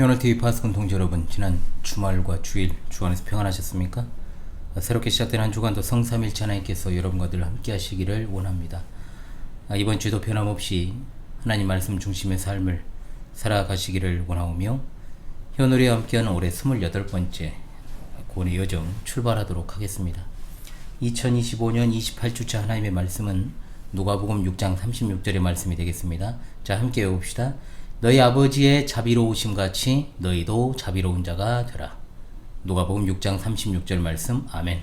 현월TV 파스콘 동지 여러분, 지난 주말과 주일 주 안에서 평안하셨습니까? 새롭게 시작된 한 주간도 성삼일체 하나님께서 여러분과 늘 함께 하시기를 원합니다. 이번 주도 변함없이 하나님 말씀 중심의 삶을 살아가시기를 원하오며, 현월이와 함께하는 올해 28번째 구원의 여정 출발하도록 하겠습니다. 2025년 28주차 하나님의 말씀은 누가복음 6장 36절의 말씀이 되겠습니다. 자, 함께 외웁시다. 너희 아버지의 자비로우심 같이 너희도 자비로운 자가 되라. 누가복음 6장 36절 말씀. 아멘.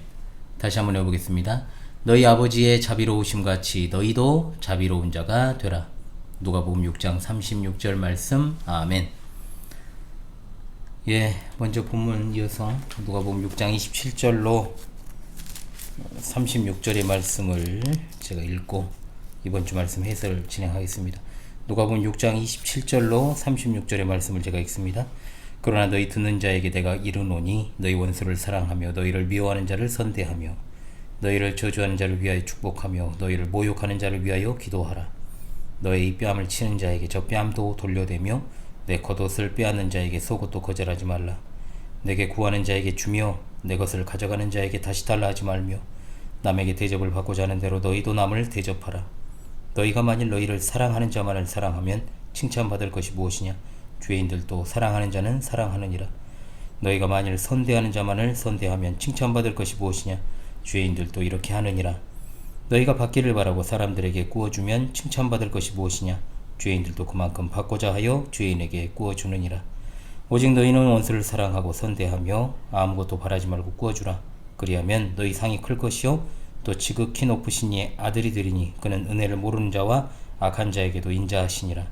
다시 한번 해보겠습니다. 너희 아버지의 자비로우심 같이 너희도 자비로운 자가 되라. 누가복음 6장 36절 말씀. 아멘. 먼저 본문 이어서 누가복음 6장 27절로 36절의 말씀을 제가 읽고 이번 주 말씀 해설을 진행하겠습니다. 누가복음 6장 27절로 36절의 말씀을 제가 읽습니다. 그러나 너희 듣는 자에게 내가 이르노니 너희 원수를 사랑하며 너희를 미워하는 자를 선대하며 너희를 저주하는 자를 위하여 축복하며 너희를 모욕하는 자를 위하여 기도하라. 너희 뺨을 치는 자에게 저 뺨도 돌려대며 내 겉옷을 빼앗는 자에게 속옷도 거절하지 말라. 내게 구하는 자에게 주며 내 것을 가져가는 자에게 다시 달라 하지 말며 남에게 대접을 받고자 하는 대로 너희도 남을 대접하라. 너희가 만일 너희를 사랑하는 자만을 사랑하면 칭찬받을 것이 무엇이냐? 죄인들도 사랑하는 자는 사랑하느니라. 너희가 만일 선대하는 자만을 선대하면 칭찬받을 것이 무엇이냐? 죄인들도 이렇게 하느니라. 너희가 받기를 바라고 사람들에게 구워주면 칭찬받을 것이 무엇이냐? 죄인들도 그만큼 받고자 하여 죄인에게 구워주느니라. 오직 너희는 원수를 사랑하고 선대하며 아무것도 바라지 말고 구워주라. 그리하면 너희 상이 클 것이요 또 지극히 높으신 이의 아들이 되리니 그는 은혜를 모르는 자와 악한 자에게도 인자하시니라.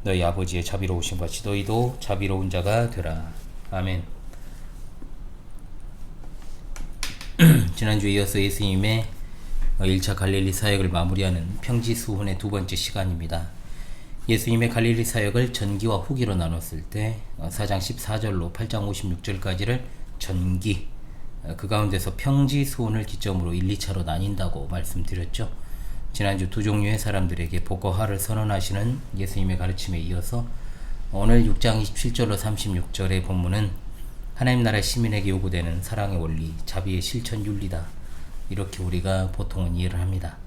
너희 아버지의 자비로우신 같이 너희도 자비로운 자가 되라. 아멘. 지난주에 이어서 예수님의 1차 갈릴리 사역을 마무리하는 평지수훈의 두 번째 시간입니다. 예수님의 갈릴리 사역을 전기와 후기로 나눴을 때 4장 14절로 8장 56절까지를 전기, 그 가운데서 평지수훈을 기점으로 1, 2차로 나뉜다고 말씀드렸죠. 지난주 두 종류의 사람들에게 복과 화를 선언하시는 예수님의 가르침에 이어서 오늘 6장 27절로 36절의 본문은 하나님 나라 시민에게 요구되는 사랑의 원리, 자비의 실천 윤리다. 이렇게 우리가 보통은 이해를 합니다.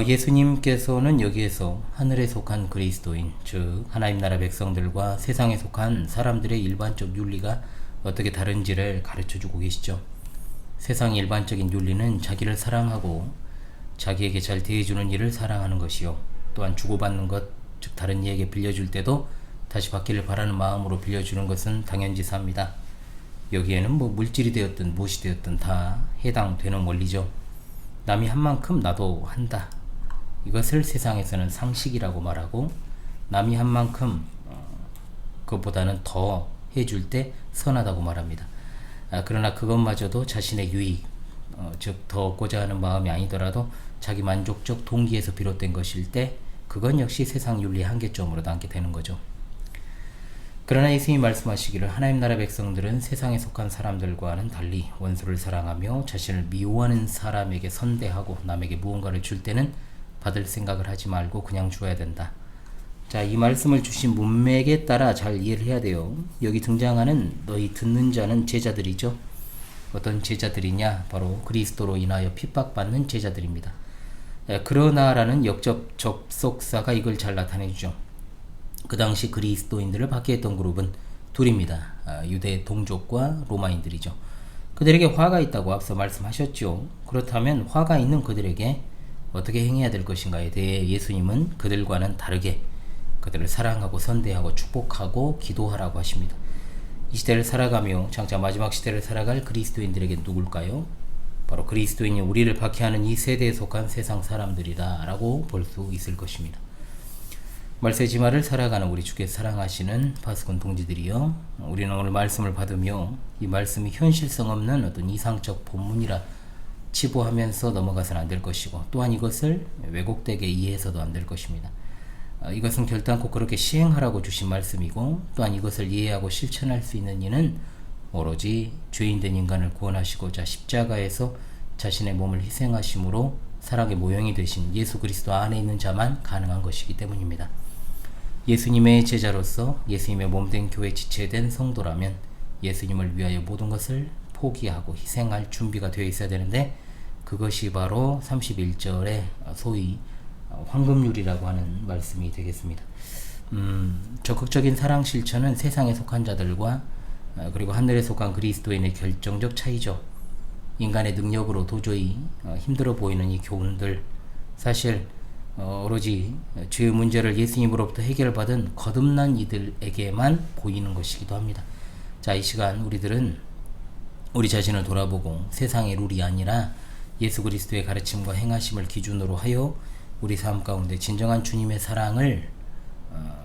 예수님께서는 여기에서 하늘에 속한 그리스도인, 즉 하나님 나라 백성들과 세상에 속한 사람들의 일반적 윤리가 어떻게 다른지를 가르쳐주고 계시죠. 세상의 일반적인 윤리는 자기를 사랑하고 자기에게 잘 대해주는 이를 사랑하는 것이요, 또한 주고받는 것, 즉 다른 이에게 빌려줄 때도 다시 받기를 바라는 마음으로 빌려주는 것은 당연지사입니다. 여기에는 물질이 되었든 무엇이 되었든 다 해당되는 원리죠. 남이 한 만큼 나도 한다. 이것을 세상에서는 상식이라고 말하고, 남이 한 만큼 그것보다는 더 해줄 때 선하다고 말합니다. 그러나 그것마저도 자신의 유익, 즉 더 얻고자 하는 마음이 아니더라도 자기 만족적 동기에서 비롯된 것일 때 그건 역시 세상 윤리의 한계점으로 남게 되는 거죠. 그러나 예수님이 말씀하시기를 하나님 나라 백성들은 세상에 속한 사람들과는 달리 원수를 사랑하며 자신을 미워하는 사람에게 선대하고 남에게 무언가를 줄 때는 받을 생각을 하지 말고 그냥 주어야 된다. 자, 이 말씀을 주신 문맥에 따라 잘 이해를 해야 돼요. 여기 등장하는 너희 듣는 자는 제자들이죠. 어떤 제자들이냐? 바로 그리스도로 인하여 핍박받는 제자들입니다. 그러나라는 역접 접속사가 이걸 잘 나타내주죠. 그 당시 그리스도인들을 박해했던 그룹은 둘입니다. 유대 동족과 로마인들이죠. 그들에게 화가 있다고 앞서 말씀하셨죠. 그렇다면 화가 있는 그들에게 어떻게 행해야 될 것인가에 대해 예수님은 그들과는 다르게 그들을 사랑하고 선대하고 축복하고 기도하라고 하십니다. 이 시대를 살아가며 장차 마지막 시대를 살아갈 그리스도인들에게 누굴까요? 바로 그리스도인이 우리를 박해하는 이 세대에 속한 세상 사람들이다 라고 볼 수 있을 것입니다. 말세지마를 살아가는 우리 주께서 사랑하시는 파스콘 동지들이여, 우리는 오늘 말씀을 받으며 이 말씀이 현실성 없는 어떤 이상적 본문이라 치부하면서 넘어가서는 안 될 것이고, 또한 이것을 왜곡되게 이해해서도 안 될 것입니다. 이것은 결단코 그렇게 시행하라고 주신 말씀이고, 또한 이것을 이해하고 실천할 수 있는 이는 오로지 죄인된 인간을 구원하시고자 십자가에서 자신의 몸을 희생하심으로 사랑의 모형이 되신 예수 그리스도 안에 있는 자만 가능한 것이기 때문입니다. 예수님의 제자로서 예수님의 몸된 교회 지체된 성도라면 예수님을 위하여 모든 것을 포기하고 희생할 준비가 되어 있어야 되는데, 그것이 바로 31절에 소위 황금률이라고 하는 말씀이 되겠습니다. 적극적인 사랑 실천은 세상에 속한 자들과 그리고 하늘에 속한 그리스도인의 결정적 차이죠. 인간의 능력으로 도저히 힘들어 보이는 이 교훈들, 사실 오로지 죄의 문제를 예수님으로부터 해결받은 거듭난 이들에게만 보이는 것이기도 합니다. 자, 이 시간 우리들은 우리 자신을 돌아보고 세상의 룰이 아니라 예수 그리스도의 가르침과 행하심을 기준으로 하여 우리 삶 가운데 진정한 주님의 사랑을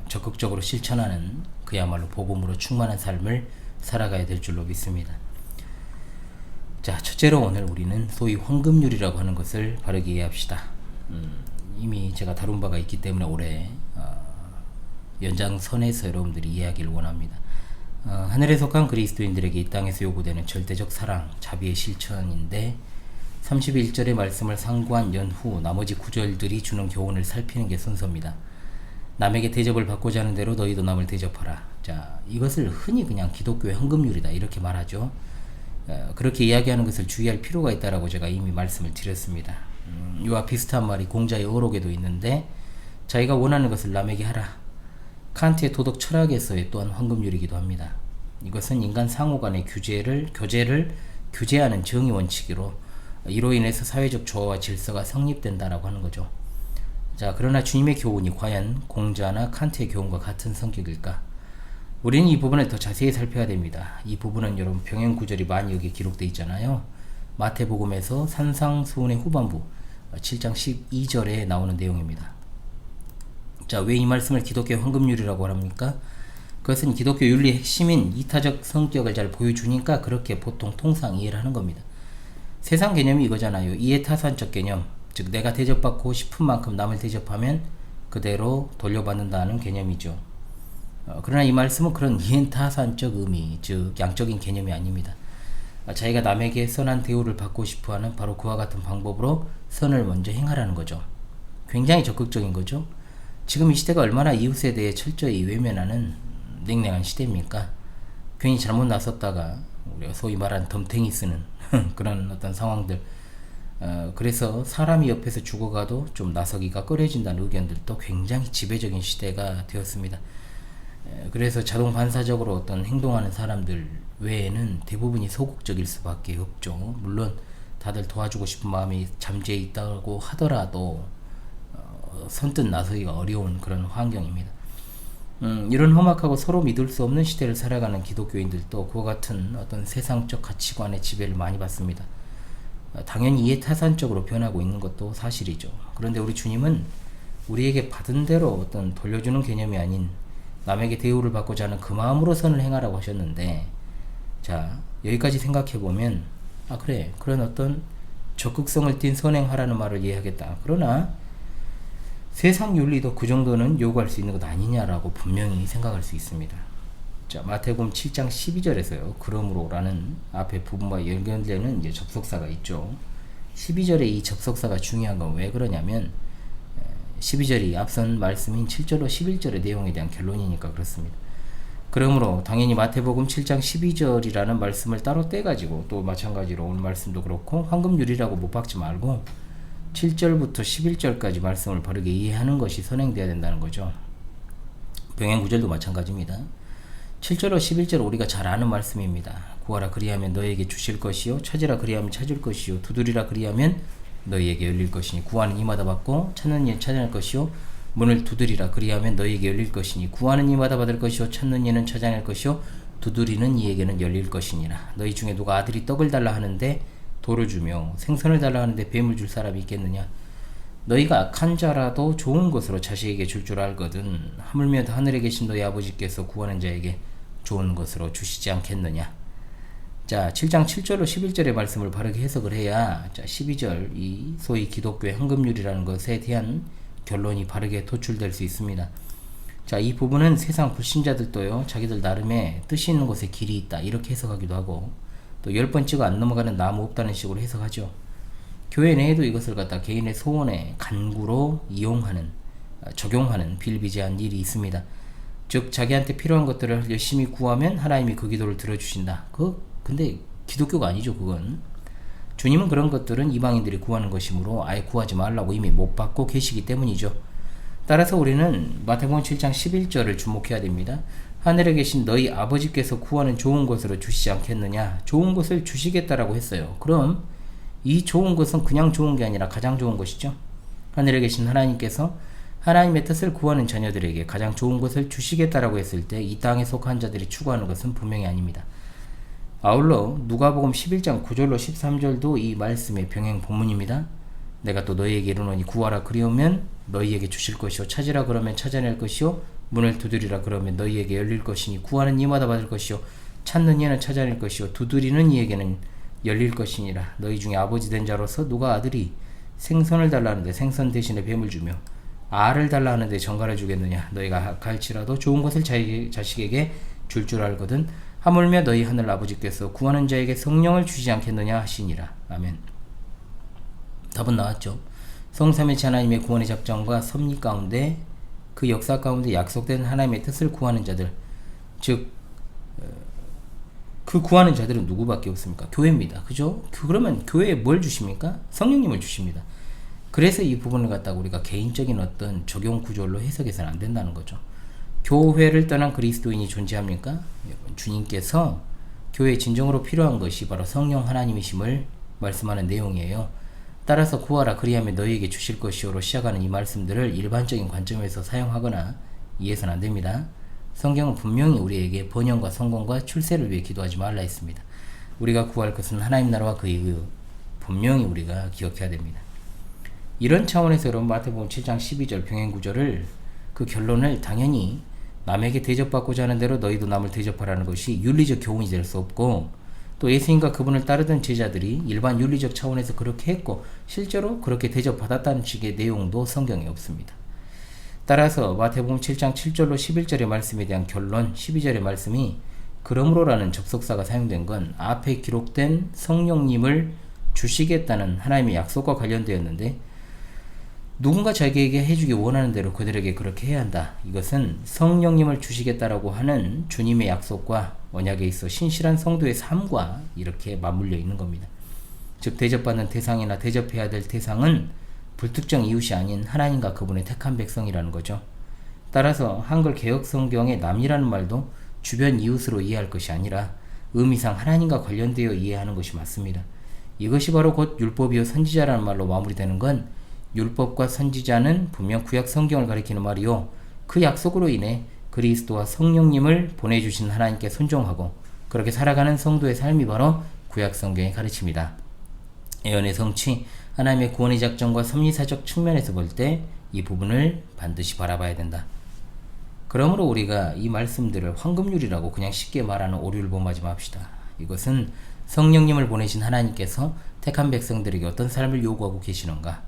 적극적으로 실천하는, 그야말로 복음으로 충만한 삶을 살아가야 될 줄로 믿습니다. 자, 첫째로 오늘 우리는 소위 황금률이라고 하는 것을 바르게 이해합시다. 이미 제가 다룬 바가 있기 때문에 올해 연장선에서 여러분들이 이해하기를 원합니다. 하늘에 속한 그리스도인들에게 이 땅에서 요구되는 절대적 사랑, 자비의 실천인데, 31절의 말씀을 상고한 연후 나머지 구절들이 주는 교훈을 살피는 게 순서입니다. 남에게 대접을 받고자 하는 대로 너희도 남을 대접하라. 자, 이것을 흔히 그냥 기독교의 황금률이다 이렇게 말하죠. 그렇게 이야기하는 것을 주의할 필요가 있다라고 제가 이미 말씀을 드렸습니다. 이와 비슷한 말이 공자의 어록에도 있는데, 자기가 원하는 것을 남에게 하라. 칸트의 도덕 철학에서의 또한 황금률이기도 합니다. 이것은 인간 상호 간의 교제를 규제하는 정의 원칙으로 이로 인해서 사회적 조화와 질서가 성립된다라고 하는 거죠. 자, 그러나 주님의 교훈이 과연 공자나 칸트의 교훈과 같은 성격일까? 우리는 이 부분을 더 자세히 살펴야 됩니다. 이 부분은 여러분 병행 구절이 많이 여기 기록되어 있잖아요. 마태복음에서 산상수훈의 후반부 7장 12절에 나오는 내용입니다. 자, 왜 이 말씀을 기독교의 황금률이라고 합니까? 그것은 기독교 윤리의 핵심인 이타적 성격을 잘 보여주니까 그렇게 보통 통상 이해를 하는 겁니다. 세상 개념이 이거잖아요. 이해타산적 개념, 즉 내가 대접받고 싶은 만큼 남을 대접하면 그대로 돌려받는다는 개념이죠. 그러나 이 말씀은 그런 이해타산적 의미, 즉 양적인 개념이 아닙니다. 자기가 남에게 선한 대우를 받고 싶어하는 바로 그와 같은 방법으로 선을 먼저 행하라는 거죠. 굉장히 적극적인 거죠. 지금 이 시대가 얼마나 이웃에 대해 철저히 외면하는 냉랭한 시대입니까? 괜히 잘못 나섰다가 우리가 소위 말하는 덤탱이 쓰는 그런 어떤 상황들, 그래서 사람이 옆에서 죽어가도 좀 나서기가 꺼려진다는 의견들도 굉장히 지배적인 시대가 되었습니다. 그래서 자동 반사적으로 어떤 행동하는 사람들 외에는 대부분이 소극적일 수밖에 없죠. 물론 다들 도와주고 싶은 마음이 잠재해 있다고 하더라도 선뜻 나서기가 어려운 그런 환경입니다. 이런 험악하고 서로 믿을 수 없는 시대를 살아가는 기독교인들도 그와 같은 어떤 세상적 가치관의 지배를 많이 받습니다. 당연히 이해타산적으로 변하고 있는 것도 사실이죠. 그런데 우리 주님은 우리에게 받은 대로 어떤 돌려주는 개념이 아닌 남에게 대우를 받고자 하는 그 마음으로 선을 행하라고 하셨는데, 자, 여기까지 생각해보면 그래, 그런 어떤 적극성을 띤 선행하라는 말을 이해하겠다. 그러나 세상 윤리도 그 정도는 요구할 수 있는 것 아니냐라고 분명히 생각할 수 있습니다. 자, 마태복음 7장 12절에서요. 그러므로라는 앞에 부분과 연결되는 이제 접속사가 있죠. 12절에 이 접속사가 중요한 건 왜 그러냐면 12절이 앞선 말씀인 7절로 11절의 내용에 대한 결론이니까 그렇습니다. 그러므로 당연히 마태복음 7장 12절이라는 말씀을 따로 떼가지고, 또 마찬가지로 오늘 말씀도 그렇고 황금률이라고 못 박지 말고 7절부터 11절까지 말씀을 바르게 이해하는 것이 선행되어야 된다는 거죠. 병행 구절도 마찬가지입니다. 7절로 11절 우리가 잘 아는 말씀입니다. 구하라 그리하면 너에게 주실 것이요, 찾으라 그리하면 찾을 것이요, 두드리라 그리하면 너희에게 열릴 것이니 구하는 이마다 받고 찾는 이는 찾아낼 것이요, 문을 두드리라 그리하면 너희에게 열릴 것이니 구하는 이마다 받을 것이요, 찾는 이는 찾아낼 것이요, 두드리는 이에게는 열릴 것이니라. 너희 중에 누가 아들이 떡을 달라 하는데 돌을 주며 생선을 달라 하는데 뱀을 줄 사람이 있겠느냐? 너희가 악한 자라도 좋은 것으로 자식에게 줄 줄 알거든 하물며 하늘에 계신 너희 아버지께서 구하는 자에게 좋은 것으로 주시지 않겠느냐? 자, 7장 7절로 11절의 말씀을 바르게 해석을 해야 12절 이 소위 기독교의 황금률이라는 것에 대한 결론이 바르게 도출될 수 있습니다. 자, 이 부분은 세상 불신자들도요, 자기들 나름의 뜻이 있는 곳에 길이 있다 이렇게 해석하기도 하고, 또 10번 찍어 안 넘어가는 나무 없다는 식으로 해석하죠. 교회 내에도 이것을 갖다 개인의 소원에 간구로 적용하는 비일비재한 일이 있습니다. 즉 자기한테 필요한 것들을 열심히 구하면 하나님이 그 기도를 들어주신다. 근데 기독교가 아니죠. 그건 주님은 그런 것들은 이방인들이 구하는 것이므로 아예 구하지 말라고 이미 못 받고 계시기 때문이죠. 따라서 우리는 마태복음 7장 11절을 주목해야 됩니다. 하늘에 계신 너희 아버지께서 구하는 좋은 것으로 주시지 않겠느냐. 좋은 것을 주시겠다라고 했어요. 그럼 이 좋은 것은 그냥 좋은 게 아니라 가장 좋은 것이죠. 하늘에 계신 하나님께서 하나님의 뜻을 구하는 자녀들에게 가장 좋은 것을 주시겠다라고 했을 때 이 땅에 속한 자들이 추구하는 것은 분명히 아닙니다. 아울러 누가복음 11장 9절로 13절도 이 말씀의 병행 본문입니다. 내가 또 너희에게 이르노니 구하라 그리하면 너희에게 주실 것이요 찾으라 그러면 찾아낼 것이요 문을 두드리라 그러면 너희에게 열릴 것이니 구하는 이마다 받을 것이요 찾는 이는 찾아낼 것이요 두드리는 이에게는 열릴 것이니라. 너희 중에 아버지 된 자로서 누가 아들이 생선을 달라 하는데 생선 대신에 뱀을 주며 알을 달라 하는데 정갈을 주겠느냐. 너희가 갈지라도 좋은 것을 자식에게 줄 알거든 하물며 너희 하늘 아버지께서 구하는 자에게 성령을 주시지 않겠느냐 하시니라. 아멘. 답은 나왔죠. 성삼위일체 하나님의 구원의 작전과 섭리 가운데 그 역사 가운데 약속된 하나님의 뜻을 구하는 자들, 즉 그 구하는 자들은 누구밖에 없습니까? 교회입니다. 그죠? 그러면 교회에 뭘 주십니까? 성령님을 주십니다. 그래서 이 부분을 갖다가 우리가 개인적인 어떤 적용 구조로 해석해서는 안 된다는 거죠. 교회를 떠난 그리스도인이 존재합니까? 주님께서 교회에 진정으로 필요한 것이 바로 성령 하나님이심을 말씀하는 내용이에요. 따라서 구하라 그리하면 너희에게 주실 것이요로 시작하는 이 말씀들을 일반적인 관점에서 사용하거나 이해해서는 안 됩니다. 성경은 분명히 우리에게 번영과 성공과 출세를 위해 기도하지 말라 했습니다. 우리가 구할 것은 하나님 나라와 그의 의, 분명히 우리가 기억해야 됩니다. 이런 차원에서 여러분 마태복음 7장 12절 병행 구절을 그 결론을 당연히 남에게 대접받고자 하는 대로 너희도 남을 대접하라는 것이 윤리적 교훈이 될 수 없고, 또 예수님과 그분을 따르던 제자들이 일반 윤리적 차원에서 그렇게 했고 실제로 그렇게 대접받았다는 식의 내용도 성경에 없습니다. 따라서 마태복음 7장 7절로 11절의 말씀에 대한 결론 12절의 말씀이 그러므로라는 접속사가 사용된 건 앞에 기록된 성령님을 주시겠다는 하나님의 약속과 관련되었는데, 누군가 자기에게 해주기 원하는 대로 그들에게 그렇게 해야 한다. 이것은 성령님을 주시겠다라고 하는 주님의 약속과 언약에 있어 신실한 성도의 삶과 이렇게 맞물려 있는 겁니다. 즉 대접받는 대상이나 대접해야 될 대상은 불특정 이웃이 아닌 하나님과 그분의 택한 백성이라는 거죠. 따라서 한글 개역 성경의 남이라는 말도 주변 이웃으로 이해할 것이 아니라 의미상 하나님과 관련되어 이해하는 것이 맞습니다. 이것이 바로 곧 율법이요 선지자라는 말로 마무리되는 건 율법과 선지자는 분명 구약 성경을 가리키는 말이요 그 약속으로 인해 그리스도와 성령님을 보내주신 하나님께 순종하고 그렇게 살아가는 성도의 삶이 바로 구약 성경의 가르침이다. 예언의 성취, 하나님의 구원의 작전과 섭리사적 측면에서 볼 때 이 부분을 반드시 바라봐야 된다. 그러므로 우리가 이 말씀들을 황금률이라고 그냥 쉽게 말하는 오류를 범하지 맙시다. 이것은 성령님을 보내신 하나님께서 택한 백성들에게 어떤 삶을 요구하고 계시는가,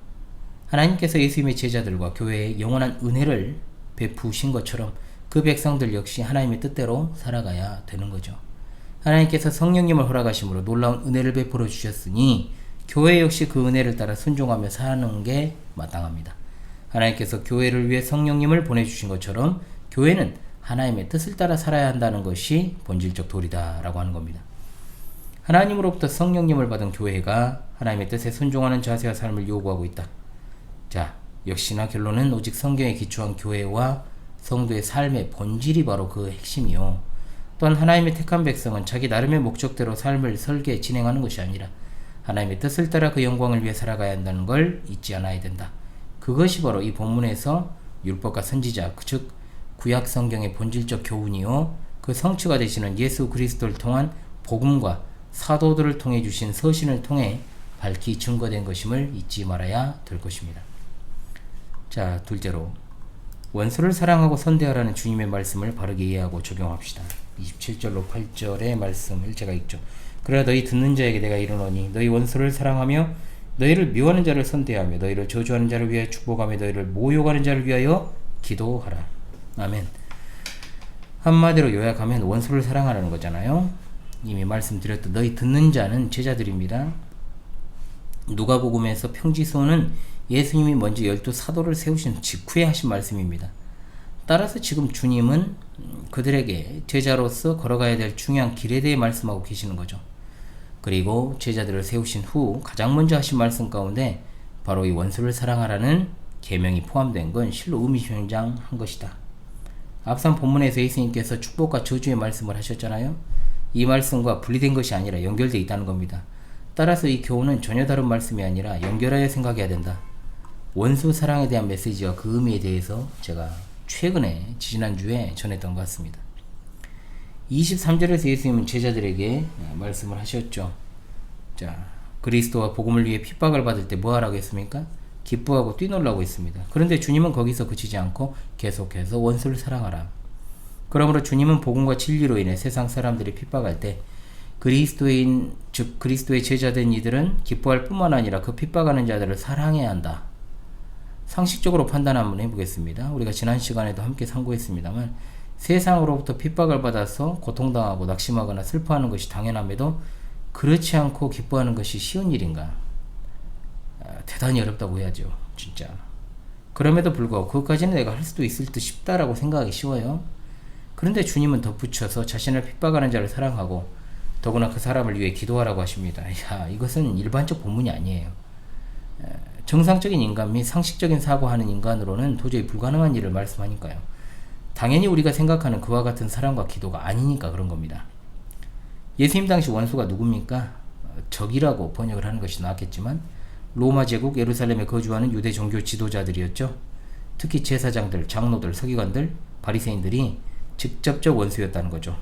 하나님께서 예수님의 제자들과 교회에 영원한 은혜를 베푸신 것처럼 그 백성들 역시 하나님의 뜻대로 살아가야 되는 거죠. 하나님께서 성령님을 허락하심으로 놀라운 은혜를 베풀어 주셨으니 교회 역시 그 은혜를 따라 순종하며 사는 게 마땅합니다. 하나님께서 교회를 위해 성령님을 보내주신 것처럼 교회는 하나님의 뜻을 따라 살아야 한다는 것이 본질적 도리다 라고 하는 겁니다. 하나님으로부터 성령님을 받은 교회가 하나님의 뜻에 순종하는 자세와 삶을 요구하고 있다. 자, 역시나 결론은 오직 성경에 기초한 교회와 성도의 삶의 본질이 바로 그 핵심이요. 또한 하나님의 택한 백성은 자기 나름의 목적대로 삶을 설계 진행하는 것이 아니라 하나님의 뜻을 따라 그 영광을 위해 살아가야 한다는 걸 잊지 않아야 된다. 그것이 바로 이 본문에서 율법과 선지자, 즉 구약 성경의 본질적 교훈이요 그 성취가 되시는 예수 그리스도를 통한 복음과 사도들을 통해 주신 서신을 통해 밝히 증거된 것임을 잊지 말아야 될 것입니다. 자, 둘째로 원수를 사랑하고 선대하라는 주님의 말씀을 바르게 이해하고 적용합시다. 27절로 8절의 말씀을 제가 읽죠. 그러나 너희 듣는 자에게 내가 이르노니 너희 원수를 사랑하며 너희를 미워하는 자를 선대하며 너희를 저주하는 자를 위하여 축복하며 너희를 모욕하는 자를 위하여 기도하라. 아멘. 한마디로 요약하면 원수를 사랑하라는 거잖아요. 이미 말씀드렸던 너희 듣는 자는 제자들입니다. 누가복음에서 평지서는 예수님이 먼저 12 사도를 세우신 직후에 하신 말씀입니다. 따라서 지금 주님은 그들에게 제자로서 걸어가야 될 중요한 길에 대해 말씀하고 계시는 거죠. 그리고 제자들을 세우신 후 가장 먼저 하신 말씀 가운데 바로 이 원수를 사랑하라는 계명이 포함된 건 실로 의미심장한 것이다. 앞선 본문에서 예수님께서 축복과 저주의 말씀을 하셨잖아요. 이 말씀과 분리된 것이 아니라 연결되어 있다는 겁니다. 따라서 이 교훈은 전혀 다른 말씀이 아니라 연결하여 생각해야 된다. 원수 사랑에 대한 메시지와 그 의미에 대해서 제가 최근에 지난주에 전했던 것 같습니다. 23절에서 예수님은 제자들에게 말씀을 하셨죠. 자, 그리스도와 복음을 위해 핍박을 받을 때 뭐 하라고 했습니까? 기뻐하고 뛰놀라고 했습니다. 그런데 주님은 거기서 그치지 않고 계속해서 원수를 사랑하라. 그러므로 주님은 복음과 진리로 인해 세상 사람들이 핍박할 때 그리스도인, 즉 그리스도의 제자된 이들은 기뻐할 뿐만 아니라 그 핍박하는 자들을 사랑해야 한다. 상식적으로 판단 한번 해보겠습니다. 우리가 지난 시간에도 함께 상고했습니다만 세상으로부터 핍박을 받아서 고통당하고 낙심하거나 슬퍼하는 것이 당연함에도 그렇지 않고 기뻐하는 것이 쉬운 일인가? 대단히 어렵다고 해야죠. 진짜. 그럼에도 불구하고 그것까지는 내가 할 수도 있을 듯 싶다라고 생각하기 쉬워요. 그런데 주님은 덧붙여서 자신을 핍박하는 자를 사랑하고 더구나 그 사람을 위해 기도하라고 하십니다. 야, 이것은 일반적 본문이 아니에요. 정상적인 인간 및 상식적인 사고하는 인간으로는 도저히 불가능한 일을 말씀하니까요. 당연히 우리가 생각하는 그와 같은 사랑과 기도가 아니니까 그런 겁니다. 예수님 당시 원수가 누굽니까? 적이라고 번역을 하는 것이 낫겠지만 로마 제국 예루살렘에 거주하는 유대 종교 지도자들이었죠. 특히 제사장들, 장로들, 서기관들, 바리새인들이 직접적 원수였다는 거죠.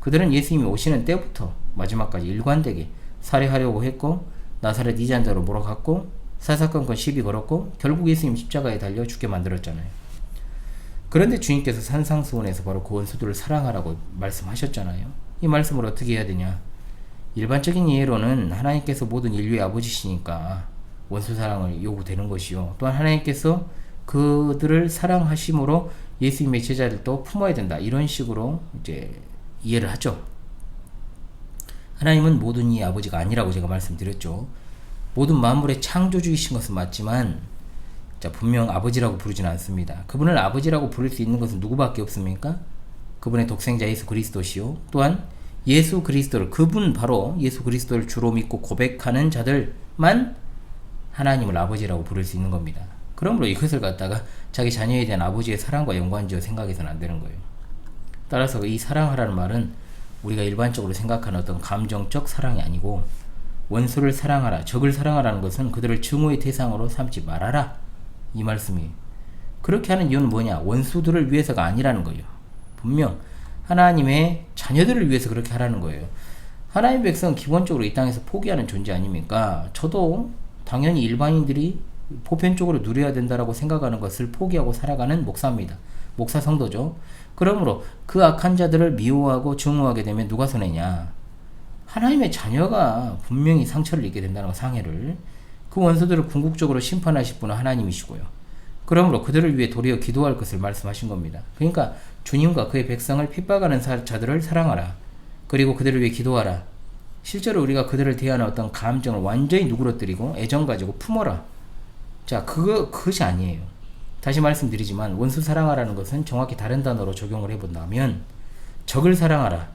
그들은 예수님이 오시는 때부터 마지막까지 일관되게 살해하려고 했고 나사렛 이단자로 몰아갔고 사사건건 시비 걸었고 결국 예수님 십자가에 달려 죽게 만들었잖아요. 그런데 주님께서 산상수훈에서 바로 그 원수들을 사랑하라고 말씀하셨잖아요. 이 말씀을 어떻게 해야 되냐? 일반적인 이해로는 하나님께서 모든 인류의 아버지시니까 원수 사랑을 요구되는 것이요. 또한 하나님께서 그들을 사랑하심으로 예수님의 제자들도 품어야 된다. 이런 식으로 이제 이해를 하죠. 하나님은 모든 이의 아버지가 아니라고 제가 말씀드렸죠. 모든 만물의 창조주이신 것은 맞지만 자, 분명 아버지라고 부르지는 않습니다. 그분을 아버지라고 부를 수 있는 것은 누구밖에 없습니까? 그분의 독생자 예수 그리스도시요. 또한 예수 그리스도를, 그분 바로 예수 그리스도를 주로 믿고 고백하는 자들만 하나님을 아버지라고 부를 수 있는 겁니다. 그러므로 이것을 갖다가 자기 자녀에 대한 아버지의 사랑과 연관지어 생각해서는 안 되는 거예요. 따라서 이 사랑하라는 말은 우리가 일반적으로 생각하는 어떤 감정적 사랑이 아니고 원수를 사랑하라, 적을 사랑하라는 것은 그들을 증오의 대상으로 삼지 말아라. 이 말씀이에요. 그렇게 하는 이유는 뭐냐? 원수들을 위해서가 아니라는 거예요. 분명 하나님의 자녀들을 위해서 그렇게 하라는 거예요. 하나님의 백성은 기본적으로 이 땅에서 포기하는 존재 아닙니까? 저도 당연히 일반인들이 보편적으로 누려야 된다라고 생각하는 것을 포기하고 살아가는 목사입니다. 목사 성도죠. 그러므로 그 악한 자들을 미워하고 증오하게 되면 누가 손해냐? 하나님의 자녀가 분명히 상처를 입게 된다는 거, 상해를. 그 원수들을 궁극적으로 심판하실 분은 하나님이시고요. 그러므로 그들을 위해 도리어 기도할 것을 말씀하신 겁니다. 그러니까 주님과 그의 백성을 핍박하는 자들을 사랑하라. 그리고 그들을 위해 기도하라. 실제로 우리가 그들을 대하는 어떤 감정을 완전히 누그러뜨리고 애정 가지고 품어라. 자, 그것이 아니에요. 다시 말씀드리지만 원수 사랑하라는 것은 정확히 다른 단어로 적용을 해본다면 적을 사랑하라.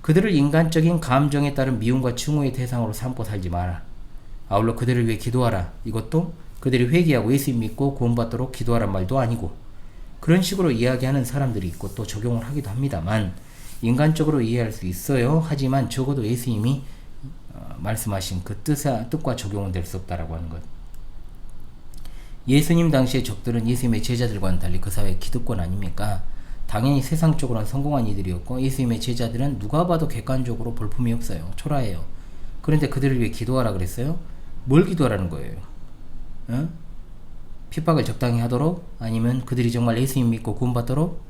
그들을 인간적인 감정에 따른 미움과 증오의 대상으로 삼고 살지 마라. 아울러 그들을 위해 기도하라. 이것도 그들이 회개하고 예수님 믿고 구원받도록 기도하란 말도 아니고 그런 식으로 이야기하는 사람들이 있고 또 적용을 하기도 합니다만 인간적으로 이해할 수 있어요. 하지만 적어도 예수님이 말씀하신 그 뜻과 적용은 될 수 없다라고 하는 것. 예수님 당시의 적들은 예수님의 제자들과는 달리 그 사회의 기득권 아닙니까? 당연히 세상적으로는 성공한 이들이었고 예수님의 제자들은 누가 봐도 객관적으로 볼품이 없어요. 초라해요. 그런데 그들을 위해 기도하라 그랬어요? 뭘 기도하라는 거예요? 핍박을 적당히 하도록? 아니면 그들이 정말 예수님 믿고 구원받도록?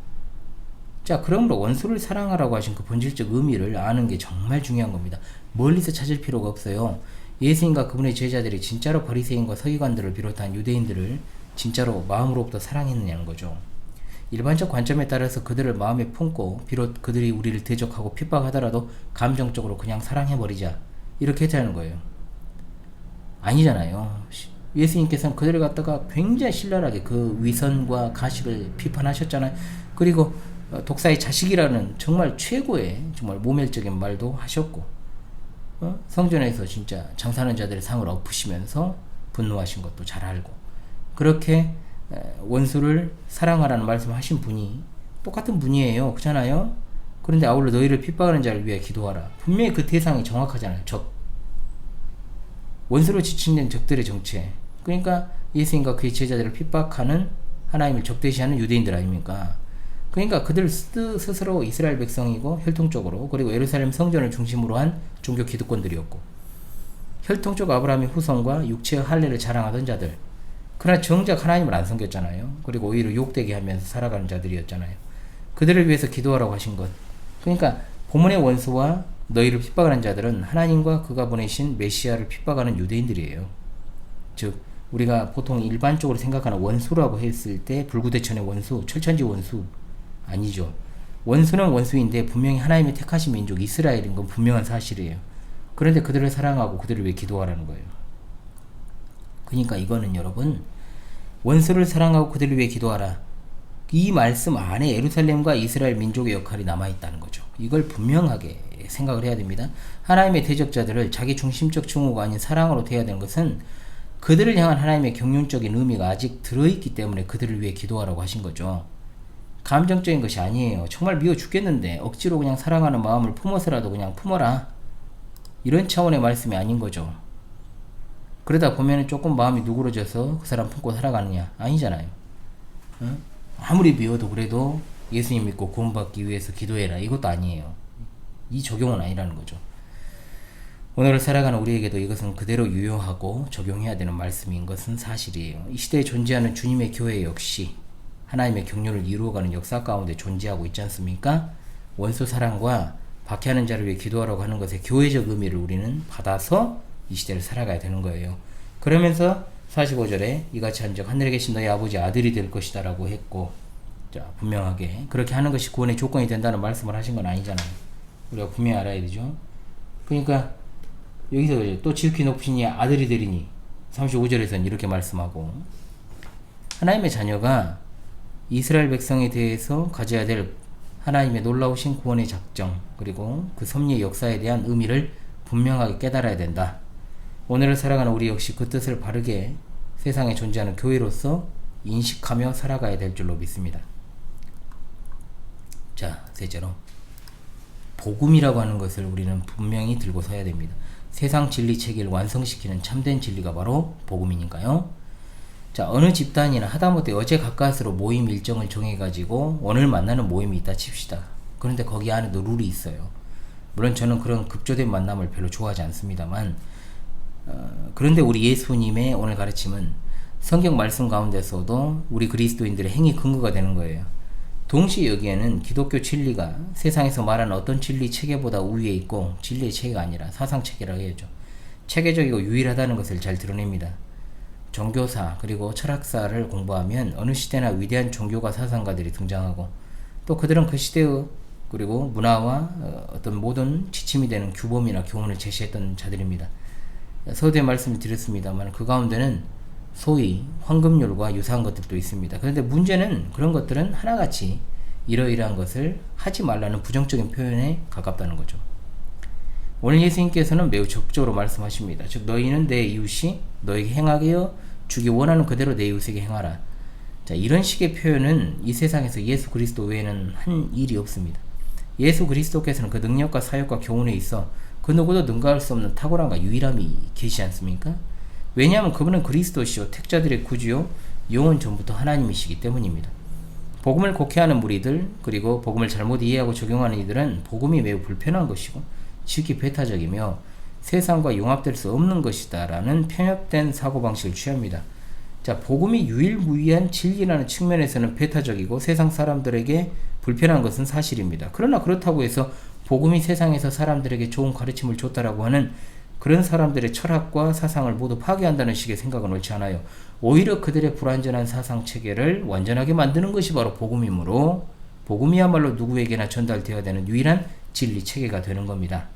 자, 그러므로 원수를 사랑하라고 하신 그 본질적 의미를 아는 게 정말 중요한 겁니다. 멀리서 찾을 필요가 없어요. 예수님과 그분의 제자들이 진짜로 바리새인과 서기관들을 비롯한 유대인들을 진짜로 마음으로부터 사랑했느냐는 거죠. 일반적 관점에 따라서 그들을 마음에 품고 비록 그들이 우리를 대적하고 핍박하더라도 감정적으로 그냥 사랑해버리자 이렇게 했다는 거예요. 아니잖아요. 예수님께서는 그들을 갖다가 굉장히 신랄하게 그 위선과 가식을 비판하셨잖아요. 그리고 독사의 자식이라는 정말 최고의 정말 모멸적인 말도 하셨고, 성전에서 진짜 장사하는 자들의 상을 엎으시면서 분노하신 것도 잘 알고, 그렇게 원수를 사랑하라는 말씀하신 분이 똑같은 분이에요. 그렇잖아요. 그런데 아울러 너희를 핍박하는 자를 위해 기도하라. 분명히 그 대상이 정확하잖아요. 적. 원수로 지칭된 적들의 정체. 그러니까 예수님과 그의 제자들을 핍박하는 하나님을 적대시하는 유대인들 아닙니까? 그러니까 그들 스스로 이스라엘 백성이고 혈통적으로, 그리고 예루살렘 성전을 중심으로 한 종교 기득권들이었고, 혈통적 아브라함의 후손과 육체의 할례를 자랑하던 자들. 그러나 정작 하나님을 안 섬겼잖아요. 그리고 오히려 욕되게 하면서 살아가는 자들이었잖아요. 그들을 위해서 기도하라고 하신 것. 그러니까 본문의 원수와 너희를 핍박하는 자들은 하나님과 그가 보내신 메시아를 핍박하는 유대인들이에요. 즉 우리가 보통 일반적으로 생각하는 원수라고 했을 때 불구대천의 원수, 철천지 원수 아니죠. 원수는 원수인데 분명히 하나님의 택하신 민족 이스라엘인 건 분명한 사실이에요. 그런데 그들을 사랑하고 그들을 위해 기도하라는 거예요. 그러니까 이거는 여러분, 원수를 사랑하고 그들을 위해 기도하라, 이 말씀 안에 예루살렘과 이스라엘 민족의 역할이 남아있다는 거죠. 이걸 분명하게 생각을 해야 됩니다. 하나님의 대적자들을 자기 중심적 증오가 아닌 사랑으로 대해야 되는 것은 그들을 향한 하나님의 경륜적인 의미가 아직 들어있기 때문에 그들을 위해 기도하라고 하신 거죠. 감정적인 것이 아니에요. 정말 미워 죽겠는데 억지로 그냥 사랑하는 마음을 품어서라도 그냥 품어라, 이런 차원의 말씀이 아닌 거죠. 그러다 보면 조금 마음이 누그러져서 그 사람 품고 살아가느냐? 아니잖아요. 아무리 미워도 그래도 예수님 믿고 구원받기 위해서 기도해라, 이것도 아니에요. 이 적용은 아니라는 거죠. 오늘을 살아가는 우리에게도 이것은 그대로 유효하고 적용해야 되는 말씀인 것은 사실이에요. 이 시대에 존재하는 주님의 교회 역시 하나님의 경륜을 이루어가는 역사 가운데 존재하고 있지 않습니까? 원수 사랑과 박해하는 자를 위해 기도하라고 하는 것의 교회적 의미를 우리는 받아서 이 시대를 살아가야 되는 거예요. 그러면서 45절에 이같이 한즉 하늘에 계신 너희 아버지 아들이 될 것이다 라고 했고, 자, 분명하게 그렇게 하는 것이 구원의 조건이 된다는 말씀을 하신 건 아니잖아요. 우리가 분명히 알아야 되죠. 그러니까 여기서 또 지극히 높으시니 아들이 되리니 35절에서는 이렇게 말씀하고, 하나님의 자녀가 이스라엘 백성에 대해서 가져야 될 하나님의 놀라우신 구원의 작정, 그리고 그 섭리의 역사에 대한 의미를 분명하게 깨달아야 된다. 오늘을 살아가는 우리 역시 그 뜻을 바르게 세상에 존재하는 교회로서 인식하며 살아가야 될 줄로 믿습니다. 자, 셋째로 복음이라고 하는 것을 우리는 분명히 들고 서야 됩니다. 세상 진리 체계를 완성시키는 참된 진리가 바로 복음이니까요. 자, 어느 집단이나 하다못해 어제 가까스로 모임 일정을 정해가지고 오늘 만나는 모임이 있다 칩시다. 그런데 거기 안에도 룰이 있어요. 물론 저는 그런 급조된 만남을 별로 좋아하지 않습니다만, 그런데 우리 예수님의 오늘 가르침은 성경 말씀 가운데서도 우리 그리스도인들의 행위 근거가 되는 거예요. 동시에 여기에는 기독교 진리가 세상에서 말하는 어떤 진리 체계보다 우위에 있고, 진리의 체계가 아니라 사상 체계라고 해야죠. 체계적이고 유일하다는 것을 잘 드러냅니다. 종교사 그리고 철학사를 공부하면 어느 시대나 위대한 종교가 사상가들이 등장하고, 또 그들은 그 시대의 그리고 문화와 어떤 모든 지침이 되는 규범이나 교훈을 제시했던 자들입니다. 서두에 말씀을 드렸습니다만 그 가운데는 소위 황금률과 유사한 것들도 있습니다. 그런데 문제는 그런 것들은 하나같이 이러이러한 것을 하지 말라는 부정적인 표현에 가깝다는 거죠. 오늘 예수님께서는 매우 적극적으로 말씀하십니다. 즉 너희는 내 이웃이 너에게 행하게 하여 주기 원하는 그대로 내 이웃에게 행하라. 자, 이런 식의 표현은 이 세상에서 예수 그리스도 외에는 한 일이 없습니다. 예수 그리스도께서는 그 능력과 사역과 교훈에 있어 그 누구도 능가할 수 없는 탁월함과 유일함이 계시지 않습니까? 왜냐하면 그분은 그리스도시요 택자들의 구주요 영원 전부터 하나님이시기 때문입니다. 복음을 곡해하는 무리들, 그리고 복음을 잘못 이해하고 적용하는 이들은 복음이 매우 불편한 것이고 지극히 배타적이며 세상과 융합될 수 없는 것이다 라는 편협된 사고방식을 취합니다. 자, 복음이 유일무이한 진리라는 측면에서는 배타적이고 세상 사람들에게 불편한 것은 사실입니다. 그러나 그렇다고 해서 복음이 세상에서 사람들에게 좋은 가르침을 줬다라고 하는 그런 사람들의 철학과 사상을 모두 파괴한다는 식의 생각은 옳지 않아요. 오히려 그들의 불완전한 사상 체계를 완전하게 만드는 것이 바로 복음이므로 복음이야말로 누구에게나 전달되어야 되는 유일한 진리 체계가 되는 겁니다.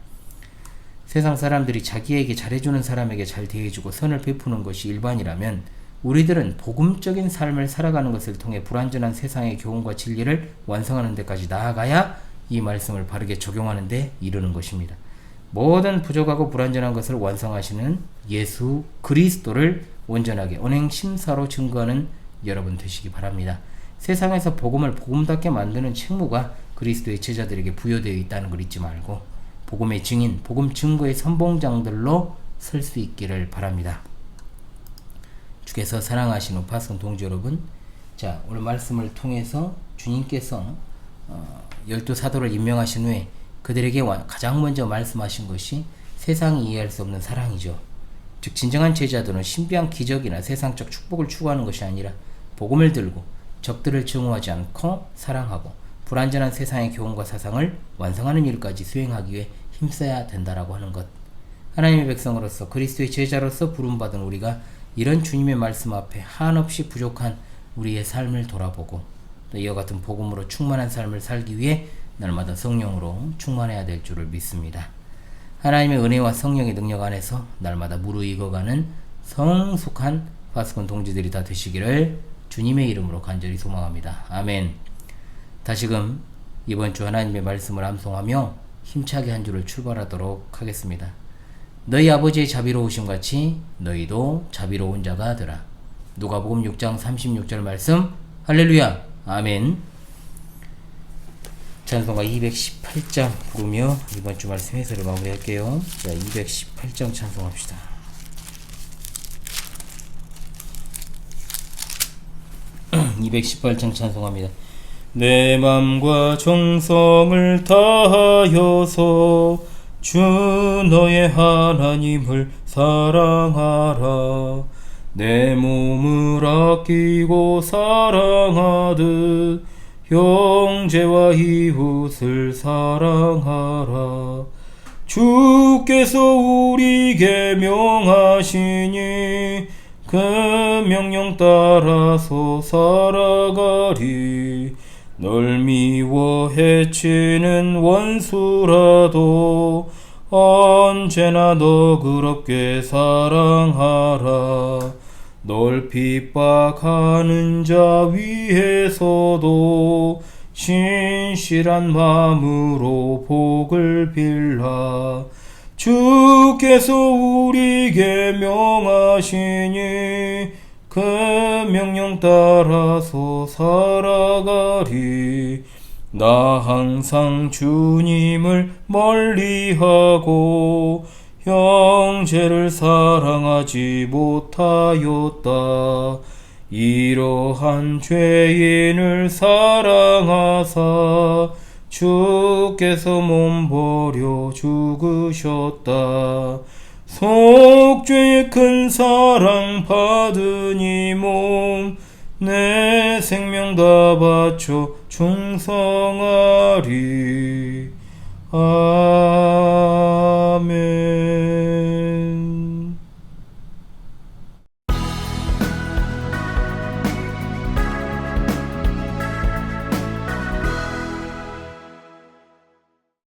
세상 사람들이 자기에게 잘해주는 사람에게 잘 대해주고 선을 베푸는 것이 일반이라면 우리들은 복음적인 삶을 살아가는 것을 통해 불완전한 세상의 교훈과 진리를 완성하는 데까지 나아가야 이 말씀을 바르게 적용하는 데 이르는 것입니다. 모든 부족하고 불완전한 것을 완성하시는 예수 그리스도를 온전하게 언행심사로 증거하는 여러분 되시기 바랍니다. 세상에서 복음을 복음답게 만드는 책무가 그리스도의 제자들에게 부여되어 있다는 걸 잊지 말고 복음의 증인, 복음 증거의 선봉장들로 설 수 있기를 바랍니다. 주께서 사랑하시는 파송 동지 여러분, 자, 오늘 말씀을 통해서 주님께서 12사도를 임명하신 후에 그들에게 가장 먼저 말씀하신 것이 세상이 이해할 수 없는 사랑이죠. 즉 진정한 제자들은 신비한 기적이나 세상적 축복을 추구하는 것이 아니라 복음을 들고 적들을 증오하지 않고 사랑하고 불완전한 세상의 교훈과 사상을 완성하는 일까지 수행하기 위해 힘써야 된다라고 하는 것. 하나님의 백성으로서 그리스도의 제자로서 부름받은 우리가 이런 주님의 말씀 앞에 한없이 부족한 우리의 삶을 돌아보고 또 이와 같은 복음으로 충만한 삶을 살기 위해 날마다 성령으로 충만해야 될 줄을 믿습니다. 하나님의 은혜와 성령의 능력 안에서 날마다 무르익어가는 성숙한 파수꾼 동지들이 다 되시기를 주님의 이름으로 간절히 소망합니다. 아멘. 다시금 이번 주 하나님의 말씀을 암송하며 힘차게 한 주를 출발하도록 하겠습니다. 너희 아버지의 자비로우심 같이 너희도 자비로운 자가 되라. 누가복음 6장 36절 말씀. 할렐루야. 아멘. 찬송가 218장 부르며 이번 주 말씀 해설을 마무리할게요. 자, 218장 찬송합시다. (218장) 찬송합니다. 내 맘과 정성을 다하여서 주 너의 하나님을 사랑하라. 내 몸을 아끼고 사랑하듯 형제와 이웃을 사랑하라. 주께서 우리에게 명하시니 그 명령 따라서 살아가리. 널 미워 해치는 원수라도 언제나 너그럽게 사랑하라. 널 핍박하는 자 위에서도 신실한 마음으로 복을 빌라. 주께서 우리에게 명하시니 그 명령 따라서 살아가리. 나 항상 주님을 멀리하고 형제를 사랑하지 못하였다. 이러한 죄인을 사랑하사 주께서 몸버려 죽으셨다. 속죄의 큰 사랑 받으니 몸 내 생명 다 바쳐 충성하리. 아멘.